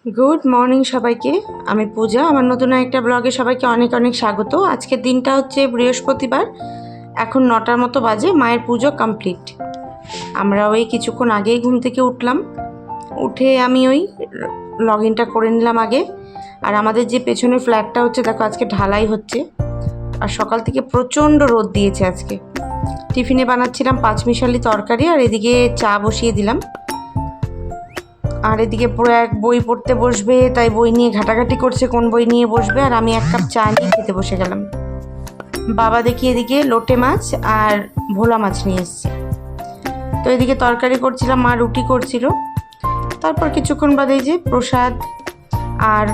Good morning সবাইকে। আমি পূজা। আমার নতুন একটা ব্লগে সবাইকে অনেক অনেক স্বাগত। আজকের দিনটা হচ্ছে বৃহস্পতিবার। এখন 9টার মতো বাজে। মায়ের পুজো কমপ্লিট। আমরা ওই কিছুক্ষণ আগেই ঘুম থেকে উঠলাম। উঠে আমি ওই লগ ইনটা করে নিলাম আগে। আর আমাদের যে পেছনের ফ্ল্যাটটা হচ্ছে, দেখো আজকে ঢালাই হচ্ছে। আর সকাল থেকে প্রচণ্ড রোদ দিয়েছে আজকে। টিফিনে বানাচ্ছিলাম পাঁচমিশালি তরকারি, আর এদিকে চা বসিয়ে দিলাম। আর এদিকে পুরো এক বই পড়তে বসবে, তাই বই নিয়ে ঘাটাঘাটি করছে কোন বই নিয়ে বসবে। আর আমি এক কাপ চা নিয়ে খেতে বসে গেলাম। বাবা দেখি এদিকে লোটে মাছ আর ভোলা মাছ নিয়ে এসছে। তো এদিকে তরকারি করছিলাম, মা রুটি করছিল। তারপর কিছুক্ষণ বাদে যে প্রসাদ আর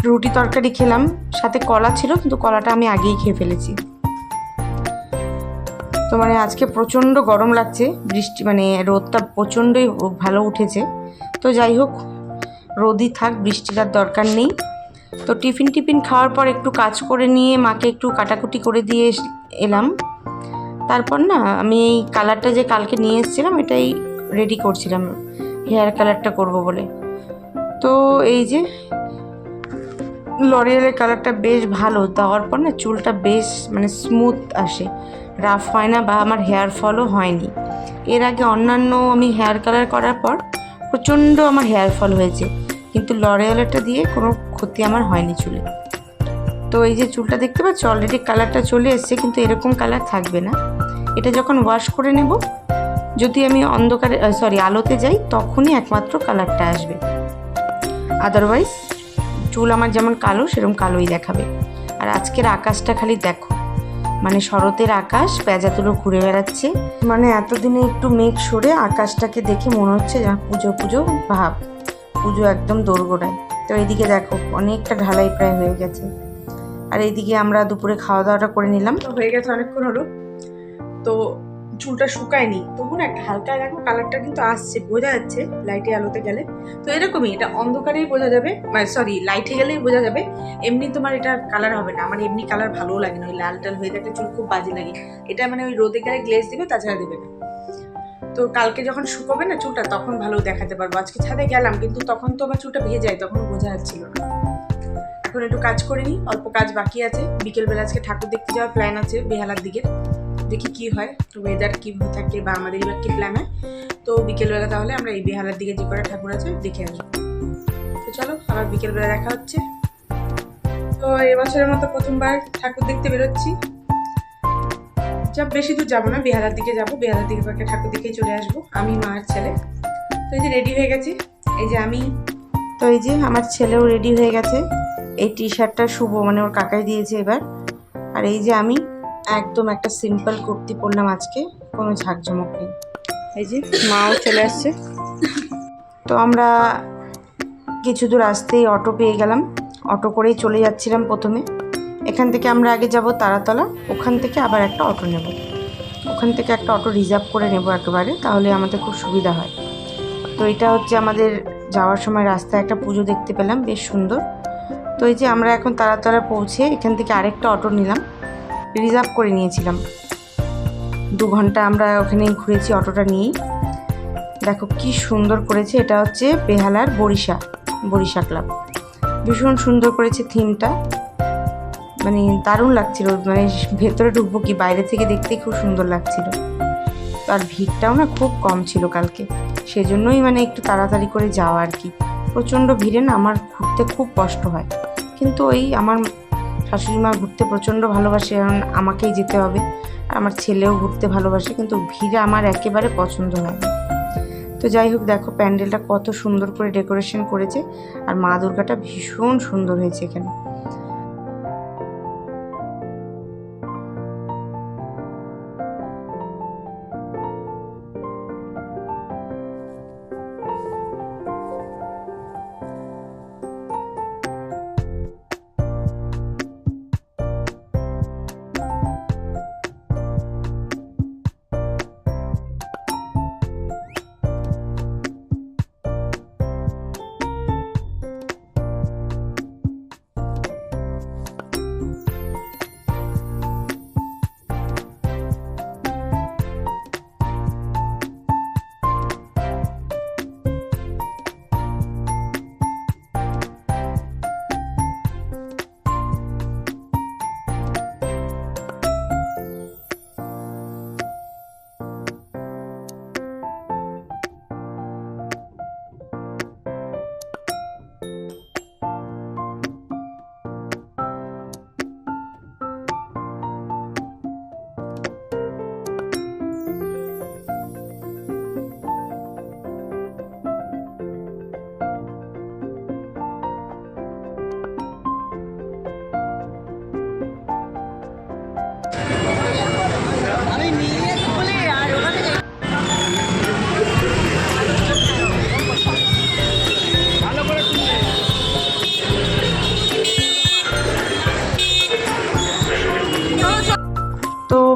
রুটি তরকারি খেলাম। সাথে কলা ছিল, কিন্তু কলাটা আমি আগেই খেয়ে ফেলেছি। তো আজকে প্রচণ্ড গরম লাগছে। বৃষ্টি রোদটা প্রচণ্ডই ভালো উঠেছে। তো যাই হোক, রোদই থাক, বৃষ্টির আর দরকার নেই। তো টিফিন খাওয়ার পর একটু কাজ করে নিয়ে মাকে একটু কাটাকুটি করে দিয়ে এলাম। তারপর আমি এই কালারটা যে কালকে নিয়ে এসেছিলাম, এটাই রেডি করছিলাম হেয়ার কালারটা করব বলে। তো এই যে লরিয়ালের কালারটা বেশ ভালো, দেওয়ার পর চুলটা বেশ স্মুথ আসে, রাফ হয় না, বা আমার হেয়ার ফলও হয়নি। এর আগে অন্যান্য আমি হেয়ার কালার করার পর প্রচণ্ড আমার হেয়ার ফল হয়েছে, কিন্তু লরিয়ালেরটা দিয়ে কোনো ক্ষতি আমার হয়নি চুলে। তো এই যে চুলটা দেখতে পাচ্ছ, অলরেডি কালারটা চলে এসছে, কিন্তু এরকম কালার থাকবে না। এটা যখন ওয়াশ করে নেব, যদি আমি আলোতে যাই, তখনই একমাত্র কালারটা আসবে। আদারওয়াইজ চুল আমার যেমন কালো, সেরকম কালোই দেখাবে। আর আজকের আকাশটা খালি দেখো, শরতের আকাশ পেঁজা তুলো ঘুরে বেড়াচ্ছে। এতদিনে একটু মেঘ সরে আকাশটাকে দেখে মনে হচ্ছে পুজো পুজো ভাব, পুজো একদম দোরগোড়ায়। তো এইদিকে দেখো অনেকটা ঢালাই প্রায় হয়ে গেছে। আর এইদিকে আমরা দুপুরে খাওয়া দাওয়াটা করে নিলাম। তো হয়ে গেছে অনেকক্ষণ হলো। তো চুলটা শুকায়নি, তবু একটা হালকা দেখো কালারটা কিন্তু আসছে, বোঝা যাচ্ছে লাইটে আলোতে গেলে। তো এরকমই, এটা অন্ধকারেই বোঝা যাবে, লাইটে গেলেই বোঝা যাবে। এমনি তোমার এটা কালার হবে না। আমার এমনি কালার ভালোও লাগে না, ওই লাল টাল হয়ে থাকলে চুল খুব বাজে লাগে। এটা ওই রোদে গেলে গ্লেজ দিবে, তাছাড়া দেবে না। তো কালকে যখন শুকোবে না চুলটা, তখন ভালো দেখাতে পারবো। আজকে ছাদে গেলাম, কিন্তু তখন তো আমার চুলটা ভেজে যায়, তখন বোঝা যাচ্ছিল না। এখন একটু কাজ করে নিই, অল্প কাজ বাকি আছে। বিকেলবেলা আজকে ঠাকুর দেখতে যাওয়ার প্ল্যান আছে বেহালার দিকে। দেখি কি হয়, তো ওয়েদার কি থাকে, বা আমাদের এবার কি প্ল্যান হয়। তো বিকেলবেলা তাহলে আমরা এই বেহালার দিকে যে কটা ঠাকুর আছে দেখে আসবো। তো চলো, আবার বিকেলবেলা দেখা হচ্ছে। তো এবছরের মতো প্রথমবার ঠাকুর দেখতে বেরোচ্ছি। বেশি দূর যাবো না, বেহালার দিকে যাবো। বেহালার দিকে কয়েকটা ঠাকুর দেখেই চলে আসবো, আমি মা আর ছেলে। তো এই যে রেডি হয়ে গেছি, এই যে আমি। তো এই যে আমার ছেলেও রেডি হয়ে গেছে। এই টি শার্টটা শুভ ওর কাকাই দিয়েছে এবার। আর এই যে আমি একদম একটা সিম্পল কুর্তি পরলাম আজকে, কোনো ঝাঁকঝমক নেই। এই যে মাও চলে আসছে। তো আমরা কিছু দূর আসতেই অটো পেয়ে গেলাম। অটো করেই চলে যাচ্ছিলাম প্রথমে। এখান থেকে আমরা আগে যাব তারাতলা, ওখান থেকে আবার একটা অটো নেব। ওখান থেকে একটা অটো রিজার্ভ করে নেব একেবারে, তাহলে আমাদের খুব সুবিধা হয়। তো এটা হচ্ছে আমাদের যাওয়ার সময় রাস্তায় একটা পুজো দেখতে পেলাম, বেশ সুন্দর। তো এই যে আমরা এখন তারাতলা পৌঁছে এখান থেকে আরেকটা অটো নিলাম, রিজার্ভ করে নিয়েছিলাম। 2 ঘন্টা আমরা ওখানেই ঘুরেছি অটোটা নিয়েই। দেখো কি সুন্দর করেছে, এটা হচ্ছে বেহালার বরিশা ক্লাব। ভীষণ সুন্দর করেছে থিমটা, দারুণ লাগছিল। ভেতরে ঢুকবো কি, বাইরে থেকে দেখতেই খুব সুন্দর লাগছিল। আর ভিড়টাও খুব কম ছিল কালকে, সেজন্যই একটু তাড়াতাড়ি করে যাওয়া আর কি। প্রচণ্ড ভিড়ে আমার ঘুরতে খুব কষ্ট হয়, কিন্তু ওই আমার শাশুড়ি মা ঘুরতে প্রচণ্ড ভালোবাসে, কারণ আমাকেই যেতে হবে। আর আমার ছেলেও ঘুরতে ভালোবাসে, কিন্তু ভিড়ে আমার একেবারে পছন্দ হয় না। তো যাই হোক, দেখো প্যান্ডেলটা কত সুন্দর করে ডেকোরেশন করেছে, আর মা দুর্গাটা ভীষণ সুন্দর হয়েছে এখানে।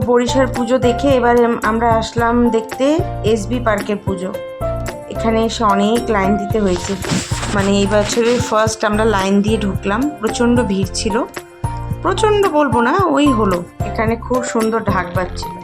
বরিশার পুজো দেখে এবার আমরা আসলাম দেখতে এসবি পার্কের পুজো। এখানে এসে অনেক লাইন দিতে হয়েছে, মানে এই বছরের ফার্স্ট আমরা লাইন দিয়ে ঢুকলাম। প্রচণ্ড ভিড় ছিল, প্রচণ্ড বলবো না, ওই হলো। এখানে খুব সুন্দর ঢাক বাজছিল।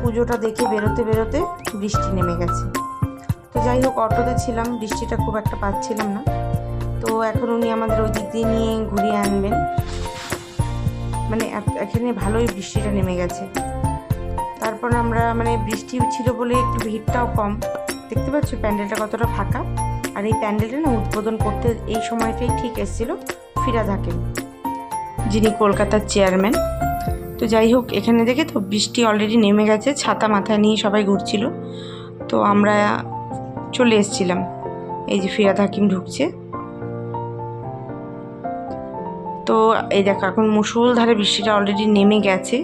পুজোটা দেখে বেরোতে বেরোতে বৃষ্টি নেমে গেছে। তো যাই হোক, অটোতে ছিলাম, বৃষ্টিটা খুব একটা পাচ্ছিলাম না। তো এখন উনি আমাদের ওই দিক দিয়ে নিয়ে ঘুরিয়ে আনবেন, মানে এখানে ভালোই বৃষ্টিটা নেমে গেছে। তারপর আমরা মানে বৃষ্টি ছিল বলে একটু ভিড়টাও কম। দেখতে পাচ্ছ প্যান্ডেলটা কতটা ফাঁকা। আর এই প্যান্ডেলটা না উদ্বোধন করতে এই সময়টাই ঠিক এসেছিল ফিরাদ হাকিম, যিনি কলকাতার চেয়ারম্যান। তো যাই হোক, এখানে দেখে তো বৃষ্টি অলরেডি নেমে গেছে, ছাতা মাথায় নিয়ে সবাই ঘুরছিল। তো আমরা চলে এসেছিলাম, এই যে ফিরাদ হাকিম ঢুকছে। তো এই দেখো এখন মুষলধারে বৃষ্টিটা অলরেডি নেমে গেছে।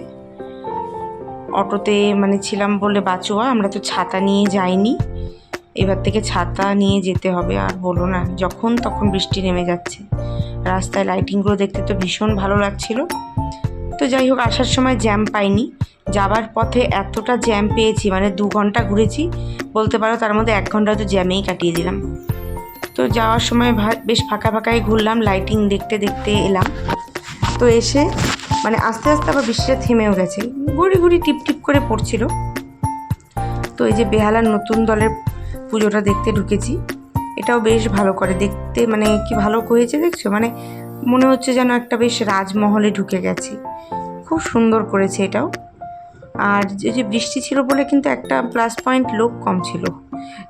অটোতে মানে ছিলাম বলে বাঁচোয়া, আমরা তো ছাতা নিয়ে যাইনি, এবার থেকে ছাতা নিয়ে যেতে হবে। আর বলো না, যখন তখন বৃষ্টি নেমে যাচ্ছে। রাস্তায় লাইটিংগুলো দেখতে তো ভীষণ ভালো লাগছিল। তো যাই হোক, আসার সময় জ্যাম পাইনি, যাবার পথে এতটা জ্যাম পেয়েছি, মানে 2 ঘন্টা ঘুরেছি বলতে পারো, তার মধ্যে 1 ঘন্টা তো জ্যামেই কাটিয়ে দিলাম। তো যাওয়ার সময় বেশ ফাঁকা ফাঁকাই ঘুরলাম, লাইটিং দেখতে দেখতে এলাম। তো এসে মানে আস্তে আস্তে আবার বৃষ্টিটা থেমেও গেছে, ঘুরি ঘুরি টিপ টিপ করে পড়ছিল। তো এই যে বেহালার নতুন দলের পুজোটা দেখতে ঢুকেছি, এটাও বেশ ভালো করে দেখতে, মানে কি ভালো হয়েছে দেখছো, মানে মনে হচ্ছে যেন একটা বেশ রাজমহলে ঢুকে গেছি। খুব সুন্দর করেছে এটাও। আর যে বৃষ্টি ছিল বলে কিন্তু একটা প্লাস পয়েন্ট, লোক কম ছিল,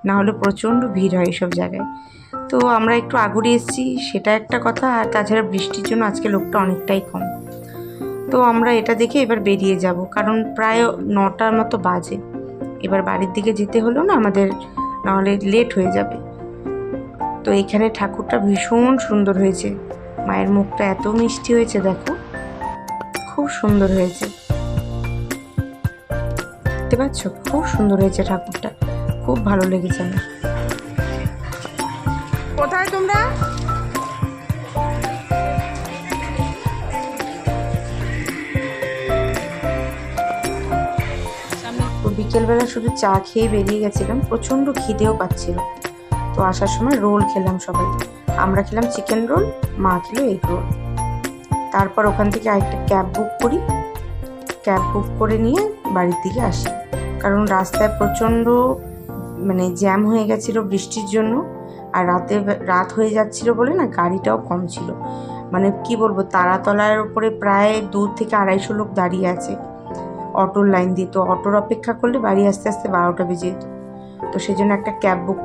না হলে প্রচণ্ড ভিড় হয় এসব জায়গায়। তো আমরা একটু আগুড়ে এসেছি, সেটা একটা কথা। আর তাছাড়া বৃষ্টির জন্য আজকে লোকটা অনেকটাই কম। তো আমরা এটা দেখে এবার বেরিয়ে যাব, কারণ প্রায় 9টার মতো বাজে। এবার বাড়ির দিকে যেতে হলো না আমাদের, নাহলে লেট হয়ে যাবে। তো এখানে ঠাকুরটা ভীষণ সুন্দর হয়েছে, মায়ের মুখটা এত মিষ্টি হয়েছে, দেখো খুব সুন্দর হয়েছে, দেখতে পাচ্ছ খুব সুন্দর হয়েছে ঠাকুরটা, খুব ভালো লেগেছে আমার। কোথায় তোমরা? বিকেলবেলা শুধু চা খেয়ে বেরিয়ে গেছিলাম, প্রচণ্ড খিদেও পাচ্ছিল। তো আসার সময় রোল খেলাম সবাই, আমরা খেলাম চিকেন রোল, মা খেলো এগ রোল। তারপর ওখান থেকে আরেকটা ক্যাব বুক করি, ক্যাব বুক করে নিয়ে বাড়ির দিকে আসি, কারণ রাস্তায় প্রচণ্ড মানে জ্যাম হয়ে গেছিলো বৃষ্টির জন্য। আর রাত হয়ে যাচ্ছিল বলে না গাড়িটাও কম ছিল, মানে কি বলবো, তারাতলার উপরে প্রায় 2 থেকে 250 লোক দাঁড়িয়ে আছে অটোর লাইন দিয়ে। তো অটোর অপেক্ষা করলে বাড়ি আসতে আসতে 12টা বেজে যেত। তো সেই জন্য একটা ক্যাব বুক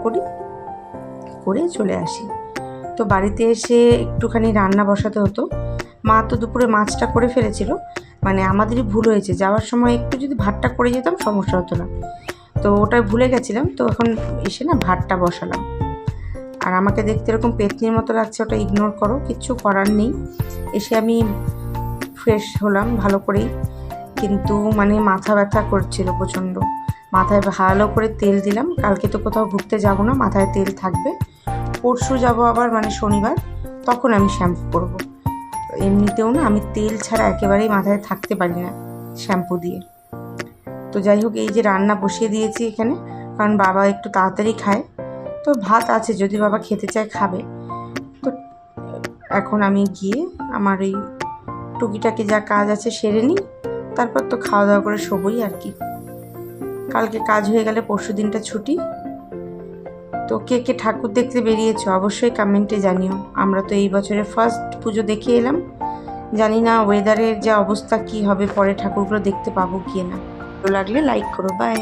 করে চলে আসি। তো বাড়িতে এসে একটুখানি রান্না বসাতে হতো। মা তো দুপুরে মাছটা করে ফেলেছিল, মানে আমাদেরই ভুল হয়েছে, যাওয়ার সময় একটু যদি ভাতটা করে যেতাম সমস্যা হতো না। তো ওটা ভুলে গেছিলাম, তো এখন এসে না ভাতটা বসালাম। আর আমাকে দেখতে এরকম পেতনির মতো লাগছে, ওটা ইগনোর করো, কিচ্ছু করার নেই। এসে আমি ফ্রেশ হলাম ভালো করেই, কিন্তু মানে মাথা ব্যথা করছিল প্রচণ্ড। মাথায় ভালো করে তেল দিলাম, কালকে তো কোথাও ঘুরতে যাব না, মাথায় তেল থাকবে। পরশু যাব আবার মানে শনিবার, তখন আমি শ্যাম্পু করব। এমনিতেও না আমি তেল ছাড়া একেবারেই মাথায় থাকতে পারি না শ্যাম্পু দিয়ে। তো যাই হোক, এই যে রান্না বসিয়ে দিয়েছি এখানে, কারণ বাবা একটু তাড়াতাড়ি খায়, তো ভাত আছে, যদি বাবা খেতে চায় খাবে। তো এখন আমি গিয়ে আমার এই টুকিটাকি যা কাজ আছে সেরে নিই, তারপর তো খাওয়া দাওয়া করে শোবই আর কি। কালকে কাজ হয়ে গেলে পরশু দিনটা ছুটি। তো কে কে ঠাকুর দেখতে বেরিয়েছো অবশ্যই কমেন্টে জানিও। আমরা তো এই বছরের ফার্স্ট পুজো দেখে এলাম, জানি না ওয়েদারের যা অবস্থা কি হবে, পরে ঠাকুরগুলো দেখতে পাবো কি না। ভালো লাগলে লাইক করো, বাই।